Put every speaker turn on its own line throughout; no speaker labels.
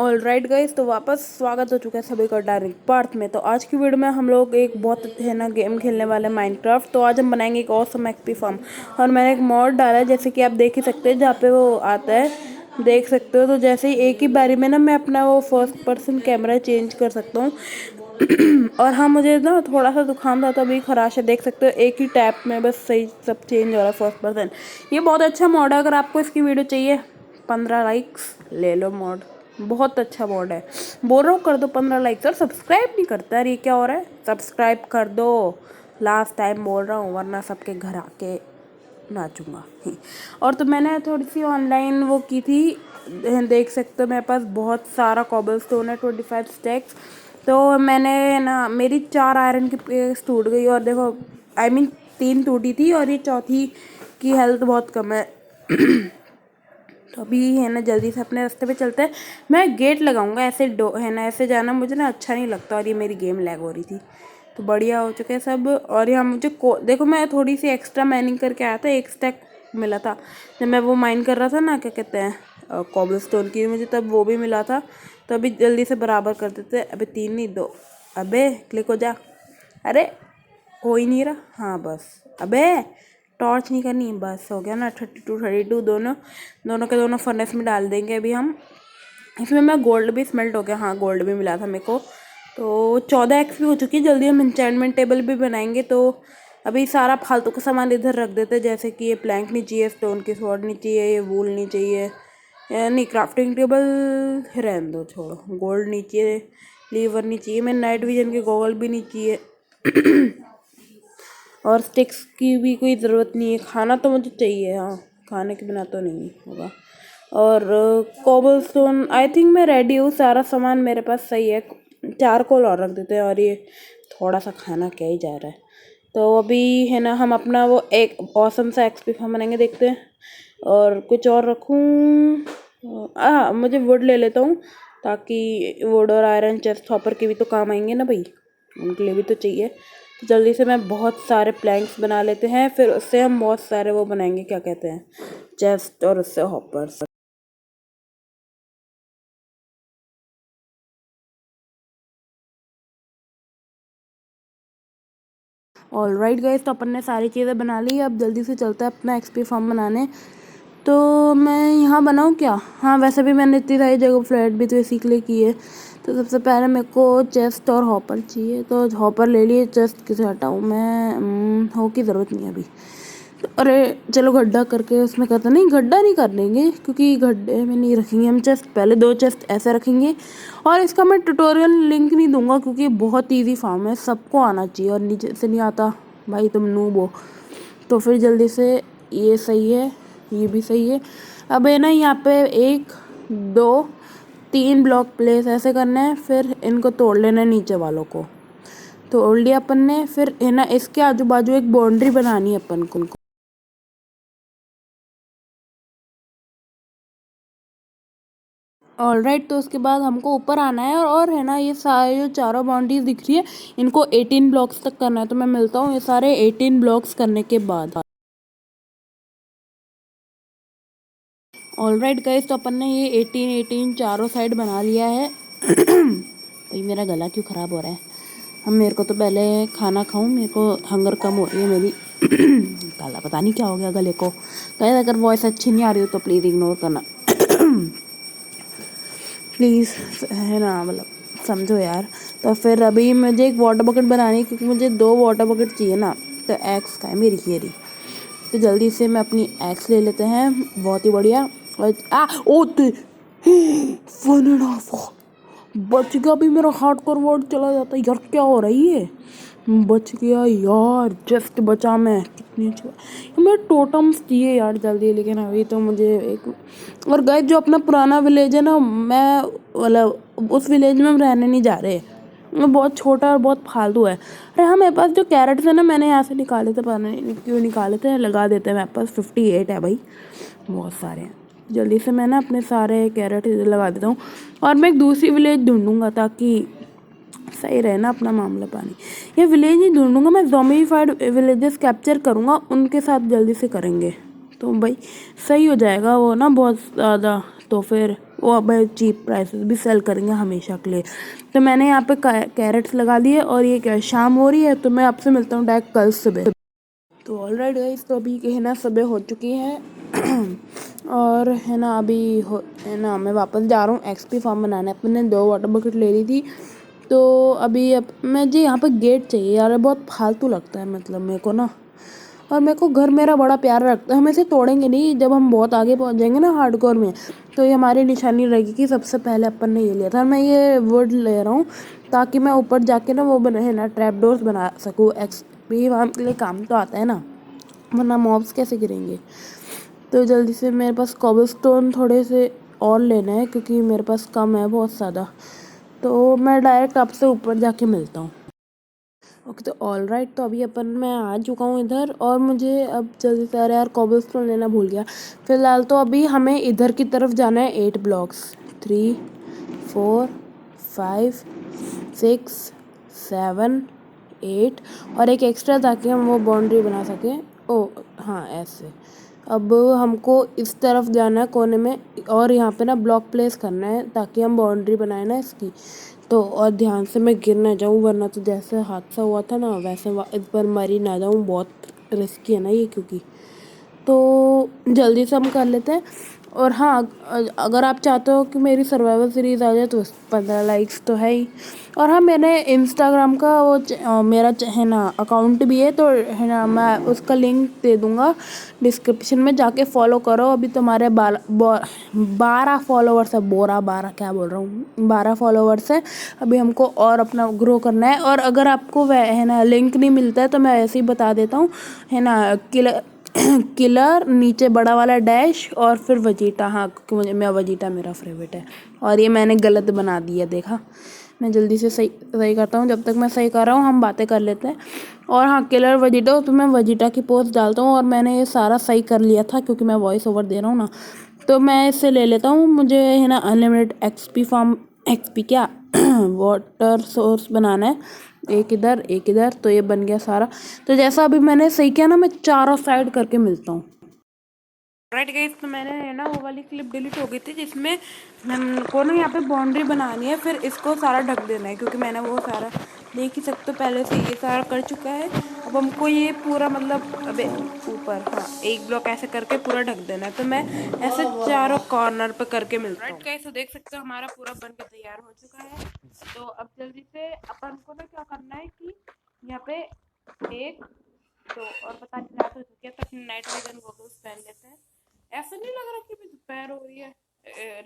All right guys, तो वापस स्वागत हो चुका है सभी का डायरेक्ट पार्ट में। तो आज की वीडियो में हम लोग एक बहुत है ना गेम खेलने वाले हैं माइनक्राफ्ट। तो आज हम बनाएंगे एक ऑसम एक्सपी फार्म और मैंने एक मॉड डाला है जैसे कि आप देख ही सकते हैं, जहाँ पे वो आता है देख सकते हो। तो जैसे ही एक ही बारी में ना मैं अपना वो फर्स्ट पर्सन कैमरा चेंज कर सकता हूँ। और हाँ, मुझे ना थोड़ा सा जुकाम था तो अभी खराश है, देख सकते हो एक ही टैप में बस सही सब चेंज हो रहा है फर्स्ट पर्सन। ये बहुत अच्छा मॉड है, अगर आपको इसकी वीडियो चाहिए 15 लाइक्स ले लो। मॉड बहुत अच्छा मॉड है, बोल रहा हूँ कर दो 15 लाइक्स। और सब्सक्राइब नहीं करता यार, ये क्या हो रहा है? सब्सक्राइब कर दो, लास्ट टाइम बोल रहा हूँ, वरना सबके घर आके नाचूंगा। और तो मैंने थोड़ी सी ऑनलाइन वो की थी, देख सकते हो मेरे पास बहुत सारा कॉबलस्टोन है, 25 स्टैक्स। तो मैंने ना मेरी 4 आयरन की पिक्स टूट गई, और देखो आई मीन 3 टूटी थी और ये चौथी की हेल्थ बहुत कम है। तो अभी है ना जल्दी से अपने रास्ते पे चलते हैं। मैं गेट लगाऊंगा, ऐसे है ना ऐसे जाना मुझे ना अच्छा नहीं लगता, और ये मेरी गेम लैग हो रही थी। तो बढ़िया हो चुके हैं सब। और यहाँ मुझे देखो मैं थोड़ी सी एक्स्ट्रा माइनिंग करके आया था, 1 स्टैक मिला था जब मैं वो माइन कर रहा था ना, क्या कहते हैं कॉबलस्टोन की, मुझे तब वो भी मिला था। तो अभी जल्दी से बराबर कर देते। अभी 3 नहीं 2। अबे क्लिक हो जा। अरे हो ही नहीं रहा। हाँ बस, अबे टॉर्च नहीं करनी, बस हो गया ना। 32 32 दोनों दोनों के दोनों फर्नेस में डाल देंगे अभी हम। इसमें मैं गोल्ड भी स्मेल्ट हो गया, हाँ गोल्ड भी मिला था मेरे को। तो 14 एक्स भी हो चुकी है। जल्दी हम इंचेंटमेंट टेबल भी बनाएंगे। तो अभी सारा फालतू का सामान इधर रख देते हैं, जैसे कि ये प्लैंक नहीं चाहिए, स्टोन की स्वॉर्ड नहीं चाहिए, ये वूल नहीं चाहिए, नहीं क्राफ्टिंग टेबल रहने दो, छोड़ो। गोल्ड नहीं चाहिए, लीवर नहीं चाहिए, मैं नाइट विजन के गॉगल भी नहीं चाहिए। और स्टिक्स की भी कोई ज़रूरत नहीं है। खाना तो मुझे चाहिए, हाँ खाने के बिना तो नहीं होगा। और कोबलस्टोन आई थिंक मैं रेडी हूँ, सारा सामान मेरे पास सही है। 4 कोल और रख देते हैं, और ये थोड़ा सा खाना क्या ही जा रहा है। तो अभी है ना हम अपना वो एक ऑसम सा एक्सपी फार्म बनाएंगे, देखते हैं। और कुछ और रखूँ, मुझे वुड ले लेता हूँ, ताकि वुड और आयरन चेस्ट हॉपर के भी तो काम आएंगे ना भाई, उनके लिए भी तो चाहिए। तो जल्दी से मैं बहुत सारे प्लैंक्स बना लेते हैं, फिर उससे हम बहुत सारे वो बनाएंगे, क्या कहते हैं चेस्ट, और उससे हॉपर्स। ऑल राइट गाइस, तो अपन ने सारी चीज़ें बना ली। अब जल्दी से चलता है अपना एक्सपी फार्म बनाने। तो मैं यहाँ बनाऊँ क्या? हाँ वैसे भी मैंने इतनी सारी जगह फ्लैट भी तो इसी के लिए की है। तो सबसे पहले मेरे को चेस्ट और हॉपर चाहिए, तो हॉपर ले लिए, चेस्ट किसे हटाऊँ मैं? हो की ज़रूरत नहीं है अभी। तो अरे चलो गड्ढा करके उसमें करते, नहीं गड्ढा नहीं कर लेंगे क्योंकि गड्ढे में नहीं रखेंगे हम चेस्ट, पहले 2 चेस्ट ऐसे रखेंगे। और इसका मैं ट्यूटोरियल लिंक नहीं दूंगा क्योंकि बहुत ईजी फार्म है, सबको आना चाहिए, और नीचे से नहीं आता भाई तुम नूब हो। तो फिर जल्दी से ये सही है, ये भी सही है। अब है ना यहाँ पे 1 2 3 ब्लॉक प्लेस ऐसे करना है, फिर इनको तोड़ लेना है नीचे वालों को। तोड़ लिया अपन ने, फिर है ना इसके आजू बाजू एक बाउंड्री बनानी है अपन को। ऑल राइट, तो उसके बाद हमको ऊपर आना है, और है ना ये सारे जो चारों बाउंड्रीज दिख रही है इनको 18 ब्लॉक्स तक करना है। तो मैं मिलता हूँ ये सारे 18 ब्लॉक्स करने के बाद। ऑल राइट गाइस, तो अपन ने ये 18 चारों साइड बना लिया है। भाई मेरा गला क्यों ख़राब हो रहा है? हम मेरे को तो पहले खाना खाऊं, मेरे को हंगर कम हो रही है मेरी। गला पता नहीं क्या हो गया गले को। गाइस अगर वॉइस अच्छी नहीं आ रही हो तो प्लीज़ इग्नोर करना। प्लीज़ है ना, मतलब समझो यार। तो फिर अभी मुझे एक वाटर बकेट बनानी है क्योंकि मुझे 2 वाटर बकेट चाहिए ना। तो एक्स का है मेरी खेरी। तो जल्दी से मैं अपनी एक्स ले लेते हैं, बहुत ही बढ़िया। और ओ ते 1.5 बच गया। भी मेरा हार्ड कोर वर्ड चला जाता है यार, क्या हो रही है? बच गया यार, जस्ट बचा मैं। कितनी अच्छी मैं टोटम्स दिए यार जल्दी, लेकिन अभी तो मुझे एक। और गाइस जो अपना पुराना विलेज है ना, मैं मतलब उस विलेज में हम रहने नहीं जा रहे। वो बहुत छोटा और बहुत फालतू है। अरे हाँ मेरे पास जो कैरेट्स है ना, मैंने यहाँ से निकाले थे, पता नहीं क्यों निकाले थे, लगा देते हैं। मेरे पास 58 है भाई, बहुत सारे हैं। जल्दी से मैं ना अपने सारे कैरेट इधर लगा देता हूँ, और मैं एक दूसरी विलेज ढूंढूंगा ताकि सही रहे ना अपना मामला पानी। ये विलेज नहीं ढूंढूंगा मैं, ज़ॉम्बीफाइड विलेजेस कैप्चर करूँगा, उनके साथ जल्दी से करेंगे तो भाई सही हो जाएगा वो ना बहुत ज़्यादा। तो फिर वो अब चीप प्राइसेस भी सेल करेंगे हमेशा के लिए। तो मैंने यहाँ पे कैरेट्स लगा लिए और ये क्या शाम हो रही है, तो मैं आपसे मिलता हूँ डायरेक्ट कल सुबह। तो ऑलराइट गाइस, तो अभी है ना सुबह हो चुकी है और है ना अभी है ना मैं वापस जा रहा हूँ एक्सपी फार्म बनाने। अपने 2 वाटर बकेट ले ली थी, तो अभी अब मुझे यहाँ पे गेट चाहिए यार, बहुत फालतू लगता है मतलब मेरे को ना। और मेरे को घर मेरा बड़ा प्यारा लगता है। हम इसे तोड़ेंगे नहीं, जब हम बहुत आगे पहुँच जाएंगे ना हार्डकोर में, तो ये हमारी निशानी रहेगी कि सबसे पहले अपन ने ये लिया था। मैं ये वुड ले रहा हूँ ताकि मैं ऊपर जाके ना वो बने है ना ट्रैप डोर्स बना सकूँ। एक्सपी फार्म के लिए काम तो आता है ना, वरना मॉब्स कैसे गिरेंगे। तो जल्दी से मेरे पास कॉबलस्टोन थोड़े से और लेना है क्योंकि मेरे पास कम है बहुत ज़्यादा। तो मैं डायरेक्ट आपसे ऊपर जाके मिलता हूँ। ओके, तो ऑल राइट, तो अभी मैं आ चुका हूँ इधर और मुझे अब जल्दी से, अरे यार कॉबलस्टोन लेना भूल गया। फिलहाल तो अभी हमें इधर की तरफ जाना है 8 ब्लॉक्स, 3 4 5 6 7 8 और एक एक्स्ट्रा ताकि हम वो बाउंड्री बना सकें। ओ हाँ, ऐसे। अब हमको इस तरफ जाना है कोने में और यहाँ पे ना ब्लॉक प्लेस करना है ताकि हम बाउंड्री बनाए ना इसकी। तो और ध्यान से मैं गिर ना जाऊँ, वरना तो जैसे हादसा हुआ था ना वैसे इस बार मरी ना जाऊँ। बहुत रिस्की है ना ये, क्योंकि तो जल्दी से हम कर लेते हैं। और हाँ, अगर आप चाहते हो कि मेरी सर्वाइवल सीरीज़ आ जाए तो 15 लाइक्स तो है ही। और हाँ, मैंने इंस्टाग्राम का वो मेरा है ना अकाउंट भी है, तो है ना मैं उसका लिंक दे दूँगा डिस्क्रिप्शन में, जाके फॉलो करो। अभी तुम्हारे 12 फॉलोवर्स है, 12 क्या बोल रहा हूँ, 12 फॉलोवर्स है। अभी हमको और अपना ग्रो करना है। और अगर आपको वह है ना लिंक नहीं मिलता है तो मैं ऐसे ही बता देता हूँ, है ना किलर नीचे बड़ा वाला डैश और फिर वजीटा। हाँ, क्योंकि मैं वजीटा मेरा फेवरेट है। और ये मैंने गलत बना दिया, देखा। मैं जल्दी से सही सही करता हूँ। जब तक मैं सही कर रहा हूँ हम बातें कर लेते हैं। और हाँ, किलर वजीटा, तो मैं वजीटा की पोस्ट डालता हूँ। और मैंने ये सारा सही कर लिया था क्योंकि मैं वॉइस ओवर दे रहा हूँ ना, तो मैं इसे ले लेता हूँ। मुझे है ना अनलिमिटेड एक्सपी फार्म, एक्सपी क्या वाटर सोर्स बनाना है, एक इधर एक इधर। तो ये बन गया सारा। तो जैसा अभी मैंने सही किया ना, मैं चारों साइड करके मिलता हूँ। राइट गाइस, तो मैंने है ना वो वाली क्लिप डिलीट हो गई थी जिसमें हमको ना यहाँ पे बाउंड्री बनानी है, फिर इसको सारा ढक देना है, क्योंकि मैंने वो सारा देख ही सकते हो पहले से ये सारा कर चुका है। अब हमको ये पूरा मतलब अबे ऊपर, हाँ, एक ब्लॉक ऐसे करके पूरा ढक देना है। तो मैं ऐसे चारों कॉर्नर पे करके मिलता हूँ। राइट गाइस, तो देख सकते हो हमारा पूरा बन के तैयार हो चुका है। तो अब जल्दी से अपन को ना क्या करना है कि यहाँ पे एक तो और पता नहीं रात हो चुकी है, तो अपने नाइट विजन गॉगल्स पहन लेते हैं। ऐसा नहीं लग रहा कि भी दोपहर हो रही है।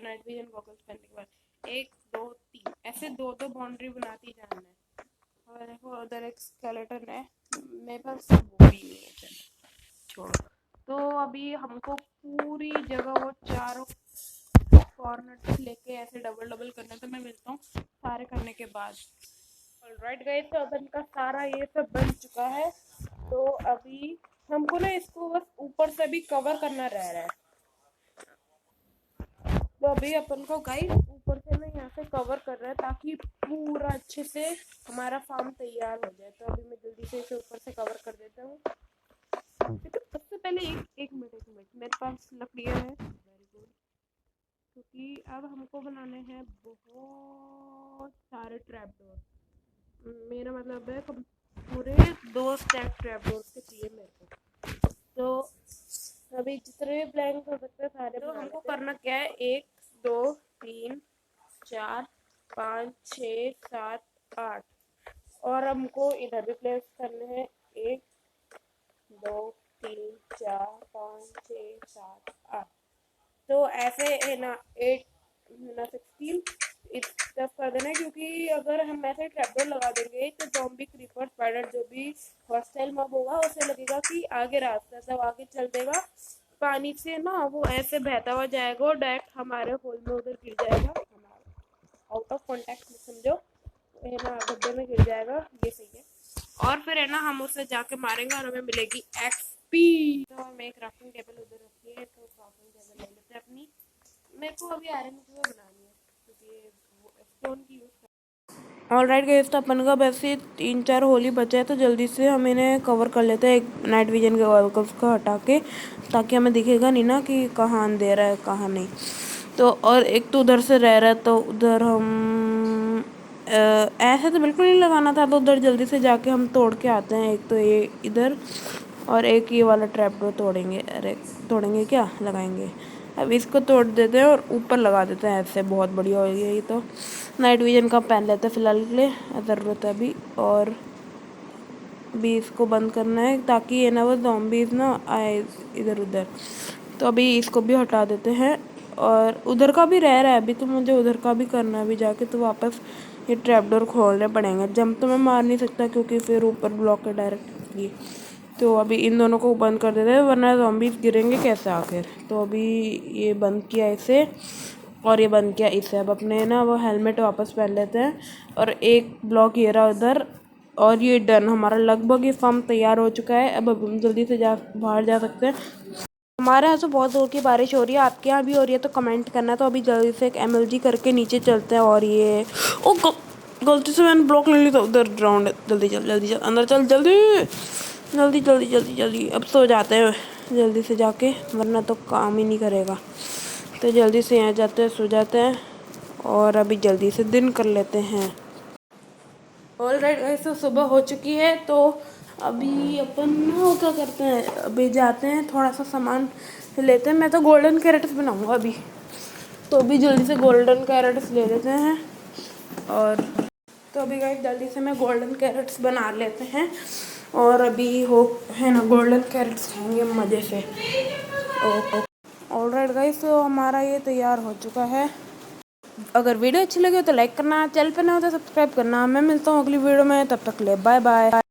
नाइट विजन गॉगल्स पहनने के बाद 1 2 3 ऐसे 2 बाउंड्री बनाती जाना है। और देखो उधर एक स्केलेटन है, मेरे पास वो भी नहीं है, चलो छोड़ो। तो अभी हमको पूरी जगह वो चारों कॉर्नर तक लेके ऐसे डबल डबल करना है। तो मैं मिलता हूँ सारे करने के बाद। ऑलराइट गाइस, तो अब इनका सारा ये सब बन चुका है। तो अभी हमको ना इसको बस ऊपर से भी कवर करना रह रहा है। तो अभी अपन को गाइस ऊपर से ना यहाँ से कवर कर रहा है ताकि पूरा अच्छे से हमारा फार्म तैयार हो जाए। तो अभी मैं जल्दी से इसे ऊपर से कवर कर देता हूँ। तो सबसे पहले एक मिनट मेरे पास लकड़ियाँ हैं, वेरी गुड। क्योंकि अब हमको बनाने हैं बहुत सारे ट्रैप डोर। मेरा मतलब है पूरे 2 स्टैक ट्रैप डोर के चाहिए मेरे को। तो अभी जितने भी ब्लैंक हो सकते हैं सारे। तो हमको करना क्या है, 1 2 3 4 5 6 7 8 और हमको इधर भी प्लेस करने हैं 1 2 3 4 5 6 7 8। तो ऐसे है ना 8 ना 16 इस तरफ कर देना है, क्योंकि अगर हम ऐसे ट्रैपडोर लगा देंगे तो ज़ॉम्बी क्रीपर स्पाइडर जो भी हॉस्टाइल मॉब होगा उसे लगेगा कि आगे रास्ता, सब आगे चल देगा पानी से ना, वो ऐसे बहता हुआ जाएगा और डायरेक्ट हमारे होल में उधर गिर जाएगा, हमारा आउट ऑफ कॉन्टेक्ट में समझो, है ना, गड्ढे में गिर जाएगा। ये सही है। और फिर है ना हम उसे जाके मारेंगे और हमें मिलेगी एक्सपी। तो हमें एक क्राफ्टिंग टेबल उधर रखी है, तो क्राफ्टिंग टेबल ले लेते हैं अपनी। मेरे को अभी आयरन की वो बनानी है क्योंकि स्टोन की यूज़। ऑलराइट गाइस, तो अपन का वैसे 3 4 होली बचा है, तो जल्दी से हम इन्हें कवर कर लेते हैं एक नाइट विजन के गॉगल्स को हटा के, ताकि हमें दिखेगा नहीं ना कि कहाँ अंधेरा है कहाँ नहीं। तो और एक तो उधर से रह रहा है, तो उधर हम ऐसे तो बिल्कुल नहीं लगाना था, तो उधर जल्दी से जाके हम तोड़ के आते हैं। एक तो ये इधर और एक ये वाला ट्रैप डोर तोड़ेंगे। अरे तोड़ेंगे क्या, लगाएंगे। अब इसको तोड़ देते हैं और ऊपर लगा देते हैं। ऐसे बहुत बढ़िया हो गया। ये तो नाइट विजन का पहन लेते हैं फ़िलहाल के लिए, ज़रूरत है अभी। और अभी इसको बंद करना है ताकि ये ना वो ज़ॉम्बीज़ ना आए इधर उधर। तो अभी इसको भी हटा देते हैं। और उधर का भी रह रहा है अभी, तो मुझे उधर का भी करना है अभी जाके। तो वापस ये ट्रैप डोर खोलने पड़ेंगे। जंप तो मैं मार नहीं सकता क्योंकि फिर ऊपर ब्लॉक है डायरेक्टली। तो अभी इन दोनों को बंद कर देते हैं, वरना ज़ॉम्बीज़ गिरेंगे कैसे आखिर। तो अभी ये बंद किया इसे और ये बंद किया इसे। अब अपने ना वो हेलमेट वापस पहन लेते हैं। और एक ब्लॉक ये रहा उधर। और ये डन, हमारा लगभग ये फॉर्म तैयार हो चुका है। अब हम जल्दी से बाहर जा सकते हैं। हमारे यहाँ से बहुत ज़ोर की बारिश हो रही है, आपके यहाँ भी हो रही है तो कमेंट करना। तो अभी जल्दी से एक MLG करके नीचे चलते हैं। और ये गलती से मैंने ब्लॉक ले ली, तो उधर ग्राउंड है। जल्दी चल जल्दी चल, अंदर चल जल्दी जल्दी जल्दी जल्दी जल्दी। अब सो जाते हैं जल्दी से जाके, वरना तो काम ही नहीं करेगा। तो जल्दी से यहाँ जाते हैं, सो जाते हैं और अभी जल्दी से दिन कर लेते हैं। ऑलराइट गाइस, तो सुबह हो चुकी है। तो अभी अपन ना क्या करते हैं, अभी जाते हैं थोड़ा सा सामान लेते हैं। मैं तो गोल्डन कैरेट्स बनाऊंगा अभी, तो अभी जल्दी से गोल्डन कैरेट्स ले लेते हैं। और तो अभी गाइस जल्दी से मैं गोल्डन कैरेट्स बना लेते हैं। और अभी हो है ना, गोल्डन कैरेट्स खाएंगे मज़े से। ऑलराइट गाइस, तो हमारा ये तैयार हो चुका है। अगर वीडियो अच्छी लगे तो लाइक करना, चैनल पर नया हो तो सब्सक्राइब करना। मैं मिलता हूँ अगली वीडियो में, तब तक ले बाय बाय।